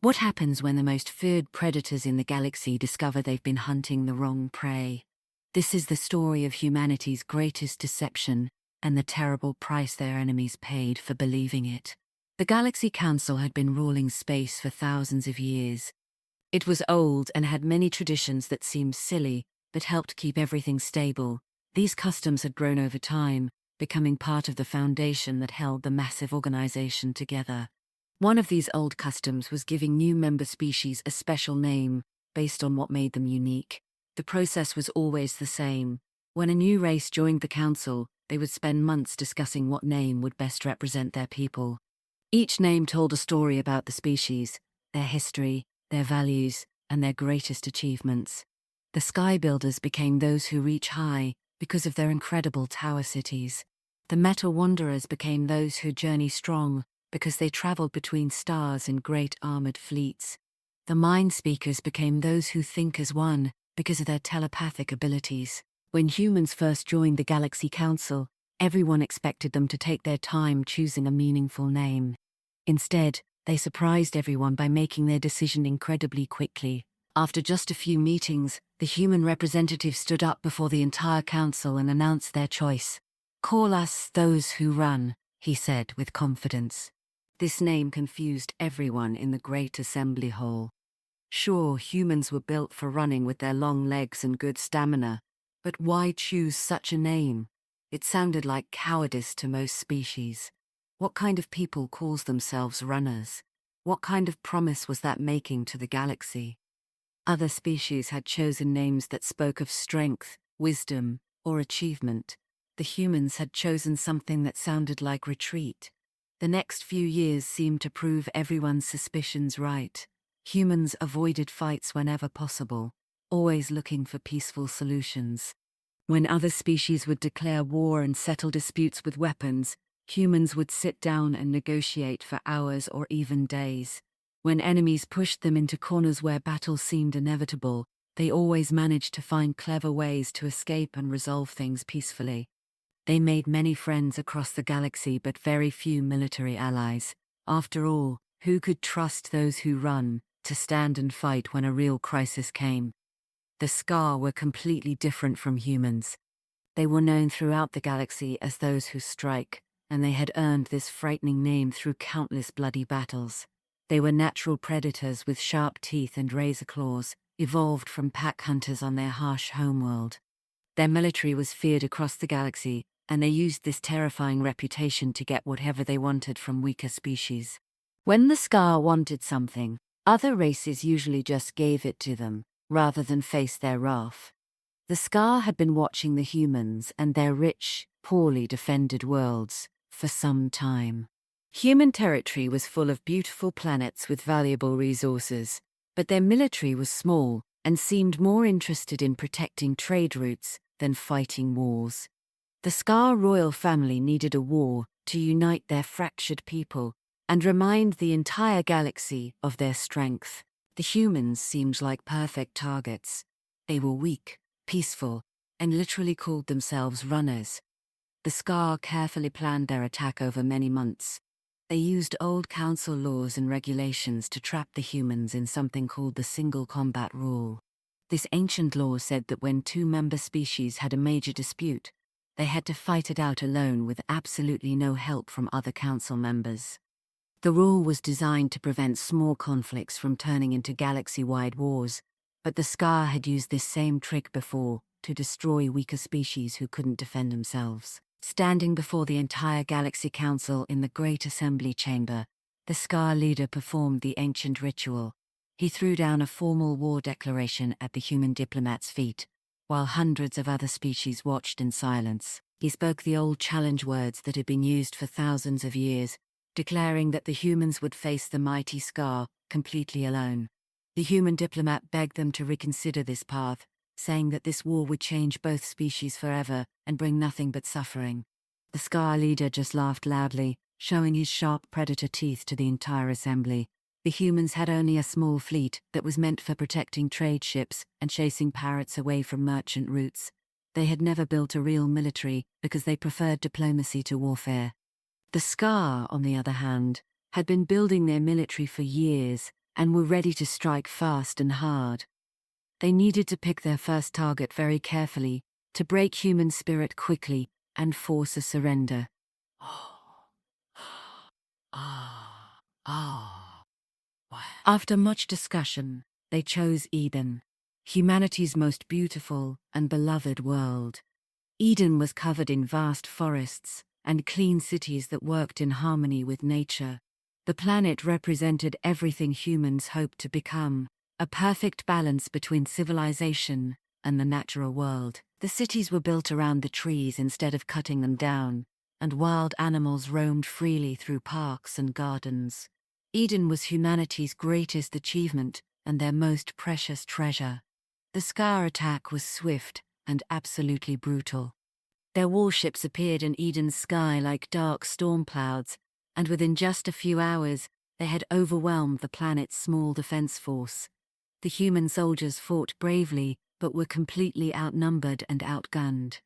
What happens when the most feared predators in the galaxy discover they've been hunting the wrong prey? This is the story of humanity's greatest deception and the terrible price their enemies paid for believing it. The Galaxy Council had been ruling space for thousands of years. It was old and had many traditions that seemed silly, but helped keep everything stable. These customs had grown over time, becoming part of the foundation that held the massive organization together. One of these old customs was giving new member species a special name based on what made them unique. The process was always the same. When a new race joined the council, they would spend months discussing what name would best represent their people. Each name told a story about the species, their history, their values, and their greatest achievements. The Sky Builders became those who reach high because of their incredible tower cities. The Metal Wanderers became those who journey strong because they traveled between stars in great armored fleets. The Mind Speakers became those who think as one because of their telepathic abilities. When humans first joined the Galaxy Council, everyone expected them to take their time choosing a meaningful name. Instead, they surprised everyone by making their decision incredibly quickly. After just a few meetings, the human representative stood up before the entire council and announced their choice. "Call us those who run," he said with confidence. This name confused everyone in the great assembly hall. Sure, humans were built for running with their long legs and good stamina, but why choose such a name? It sounded like cowardice to most species. What kind of people calls themselves runners? What kind of promise was that making to the galaxy? Other species had chosen names that spoke of strength, wisdom, or achievement. The humans had chosen something that sounded like retreat. The next few years seemed to prove everyone's suspicions right. Humans avoided fights whenever possible, always looking for peaceful solutions. When other species would declare war and settle disputes with weapons, humans would sit down and negotiate for hours or even days. When enemies pushed them into corners where battle seemed inevitable, they always managed to find clever ways to escape and resolve things peacefully. They made many friends across the galaxy but very few military allies. After all, who could trust those who run to stand and fight when a real crisis came? The Skar were completely different from humans. They were known throughout the galaxy as those who strike, and they had earned this frightening name through countless bloody battles. They were natural predators with sharp teeth and razor claws, evolved from pack hunters on their harsh homeworld. Their military was feared across the galaxy, and they used this terrifying reputation to get whatever they wanted from weaker species. When the Skar wanted something, other races usually just gave it to them, rather than face their wrath. The Skar had been watching the humans and their rich, poorly defended worlds for some time. Human territory was full of beautiful planets with valuable resources, but their military was small and seemed more interested in protecting trade routes than fighting wars. The Skar royal family needed a war to unite their fractured people and remind the entire galaxy of their strength. The humans seemed like perfect targets. They were weak, peaceful, and literally called themselves runners. The Skar carefully planned their attack over many months. They used old council laws and regulations to trap the humans in something called the single combat rule. This ancient law said that when two member species had a major dispute, they had to fight it out alone with absolutely no help from other council members. The rule was designed to prevent small conflicts from turning into galaxy-wide wars, but the Skar had used this same trick before to destroy weaker species who couldn't defend themselves. Standing before the entire Galaxy Council in the Great Assembly Chamber, the Skar leader performed the ancient ritual. He threw down a formal war declaration at the human diplomat's feet, while hundreds of other species watched in silence. He spoke the old challenge words that had been used for thousands of years, declaring that the humans would face the mighty Skar completely alone. The human diplomat begged them to reconsider this path, saying that this war would change both species forever and bring nothing but suffering. The Skar leader just laughed loudly, showing his sharp predator teeth to the entire assembly. The humans had only a small fleet that was meant for protecting trade ships and chasing pirates away from merchant routes. They had never built a real military because they preferred diplomacy to warfare. The Skar, on the other hand, had been building their military for years and were ready to strike fast and hard. They needed to pick their first target very carefully, to break human spirit quickly and force a surrender. After much discussion, they chose Eden, humanity's most beautiful and beloved world. Eden was covered in vast forests and clean cities that worked in harmony with nature. The planet represented everything humans hoped to become, a perfect balance between civilization and the natural world. The cities were built around the trees instead of cutting them down, and wild animals roamed freely through parks and gardens. Eden was humanity's greatest achievement and their most precious treasure. The Skar attack was swift and absolutely brutal. Their warships appeared in Eden's sky like dark storm clouds, and within just a few hours, they had overwhelmed the planet's small defense force. The human soldiers fought bravely, but were completely outnumbered and outgunned.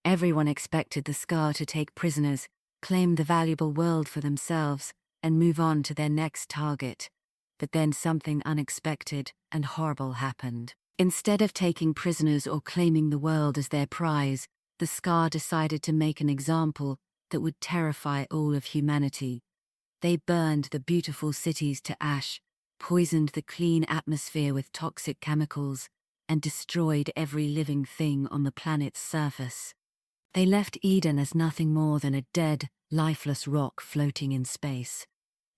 Everyone expected the Skar to take prisoners, claim the valuable world for themselves, and move on to their next target. But then something unexpected and horrible happened. Instead of taking prisoners or claiming the world as their prize, the Skar decided to make an example that would terrify all of humanity. They burned the beautiful cities to ash, poisoned the clean atmosphere with toxic chemicals, and destroyed every living thing on the planet's surface. They left Eden as nothing more than a dead, lifeless rock floating in space.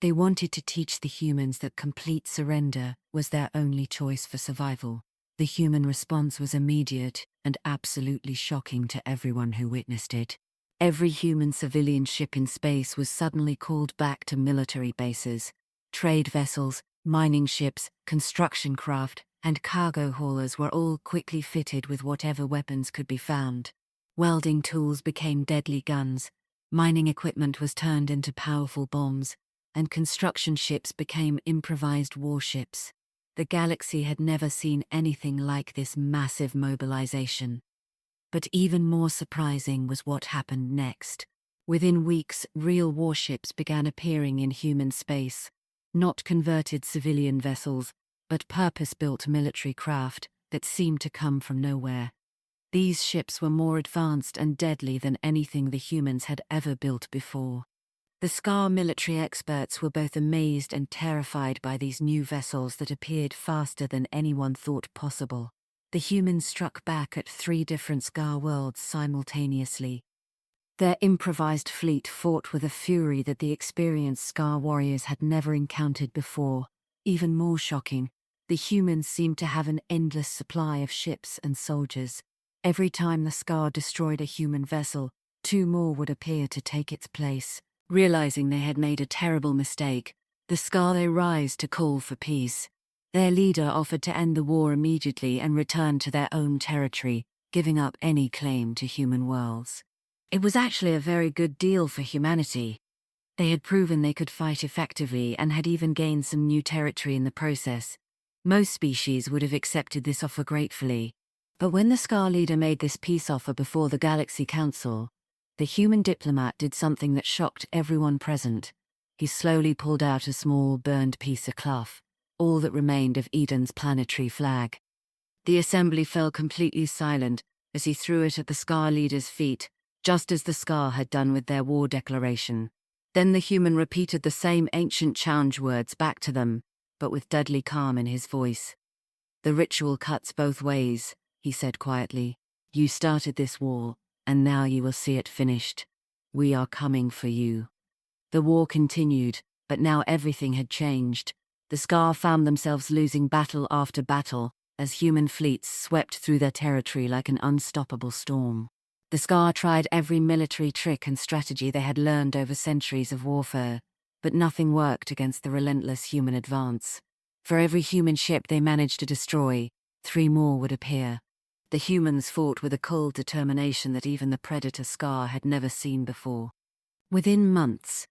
They wanted to teach the humans that complete surrender was their only choice for survival. The human response was immediate and absolutely shocking to everyone who witnessed it. Every human civilian ship in space was suddenly called back to military bases. Trade vessels, mining ships, construction craft, and cargo haulers were all quickly fitted with whatever weapons could be found. Welding tools became deadly guns, mining equipment was turned into powerful bombs, and construction ships became improvised warships. The galaxy had never seen anything like this massive mobilization. But even more surprising was what happened next. Within weeks, real warships began appearing in human space, not converted civilian vessels, but purpose-built military craft that seemed to come from nowhere. These ships were more advanced and deadly than anything the humans had ever built before. The Skar military experts were both amazed and terrified by these new vessels that appeared faster than anyone thought possible. The humans struck back at 3 different Skar worlds simultaneously. Their improvised fleet fought with a fury that the experienced Skar warriors had never encountered before. Even more shocking, the humans seemed to have an endless supply of ships and soldiers. Every time the Skar destroyed a human vessel, 2 more would appear to take its place. Realizing they had made a terrible mistake, the Skar they rise to call for peace. Their leader offered to end the war immediately and return to their own territory, giving up any claim to human worlds. It was actually a very good deal for humanity. They had proven they could fight effectively and had even gained some new territory in the process. Most species would have accepted this offer gratefully. But when the Skar leader made this peace offer before the Galaxy Council, the human diplomat did something that shocked everyone present. He slowly pulled out a small, burned piece of cloth, all that remained of Eden's planetary flag. The assembly fell completely silent as he threw it at the Skar leader's feet, just as the Skar had done with their war declaration. Then the human repeated the same ancient challenge words back to them, but with deadly calm in his voice. "The ritual cuts both ways," he said quietly. "You started this war, and now you will see it finished. We are coming for you." The war continued, but now everything had changed. The Skar found themselves losing battle after battle, as human fleets swept through their territory like an unstoppable storm. The Skar tried every military trick and strategy they had learned over centuries of warfare, but nothing worked against the relentless human advance. For every human ship they managed to destroy, 3 more would appear. The humans fought with a cold determination that even the predator Skar had never seen before. Within months,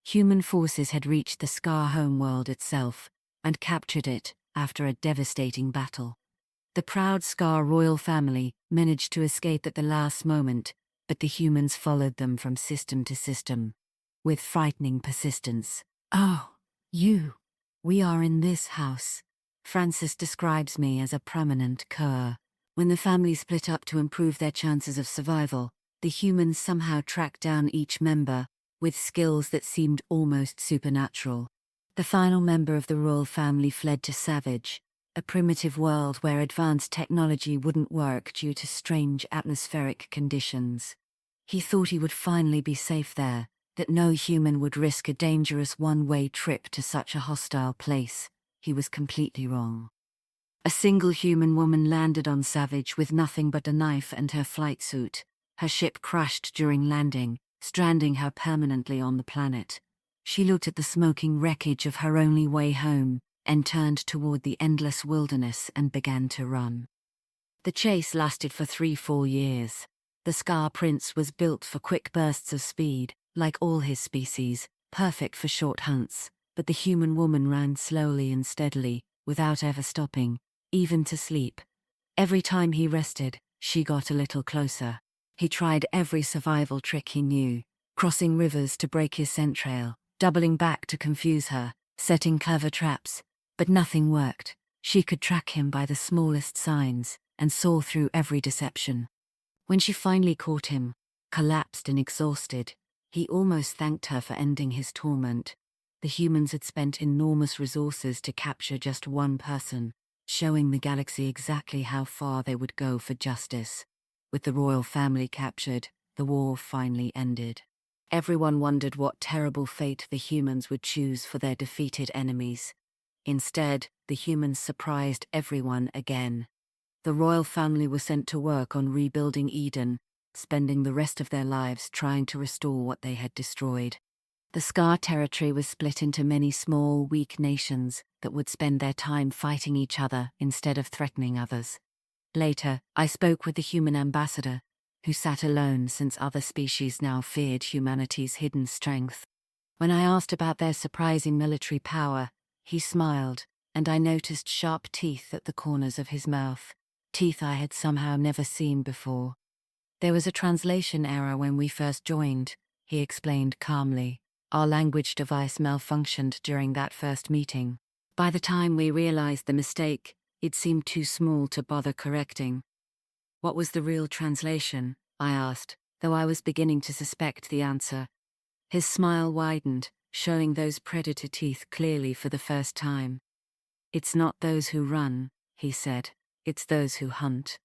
human forces had reached the Skar homeworld itself and captured it after a devastating battle. The proud Skar royal family managed to escape at the last moment, but the humans followed them from system to system with frightening persistence. "Oh, you," We are in this house. Francis describes me as a prominent cur. When the family split up to improve their chances of survival, the humans somehow tracked down each member, with skills that seemed almost supernatural. The final member of the royal family fled to Savage, a primitive world where advanced technology wouldn't work due to strange atmospheric conditions. He thought he would finally be safe there, that no human would risk a dangerous one-way trip to such a hostile place. He was completely wrong. A single human woman landed on Savage with nothing but a knife and her flight suit. Her ship crashed during landing, stranding her permanently on the planet. She looked at the smoking wreckage of her only way home, and turned toward the endless wilderness and began to run. The chase lasted for 3 full years. The Skar prince was built for quick bursts of speed, like all his species, perfect for short hunts, but the human woman ran slowly and steadily, without ever stopping, even to sleep. Every time he rested, she got a little closer. He tried every survival trick he knew, crossing rivers to break his scent trail, doubling back to confuse her, setting cover traps, but nothing worked. She could track him by the smallest signs, and saw through every deception. When she finally caught him, collapsed and exhausted, he almost thanked her for ending his torment. The humans had spent enormous resources to capture just one person, showing the galaxy exactly how far they would go for justice. With the royal family captured, the war finally ended. Everyone wondered what terrible fate the humans would choose for their defeated enemies. Instead, the humans surprised everyone again. The royal family were sent to work on rebuilding Eden, spending the rest of their lives trying to restore what they had destroyed. The Skar territory was split into many small, weak nations that would spend their time fighting each other instead of threatening others. Later, I spoke with the human ambassador, who sat alone since other species now feared humanity's hidden strength. When I asked about their surprising military power, he smiled, and I noticed sharp teeth at the corners of his mouth, teeth I had somehow never seen before. There was a translation error when we first joined, he explained calmly. Our language device malfunctioned during that first meeting. By the time we realized the mistake, it seemed too small to bother correcting. What was the real translation? I asked, though I was beginning to suspect the answer. His smile widened, showing those predator teeth clearly for the first time. It's not those who run, he said. It's those who hunt.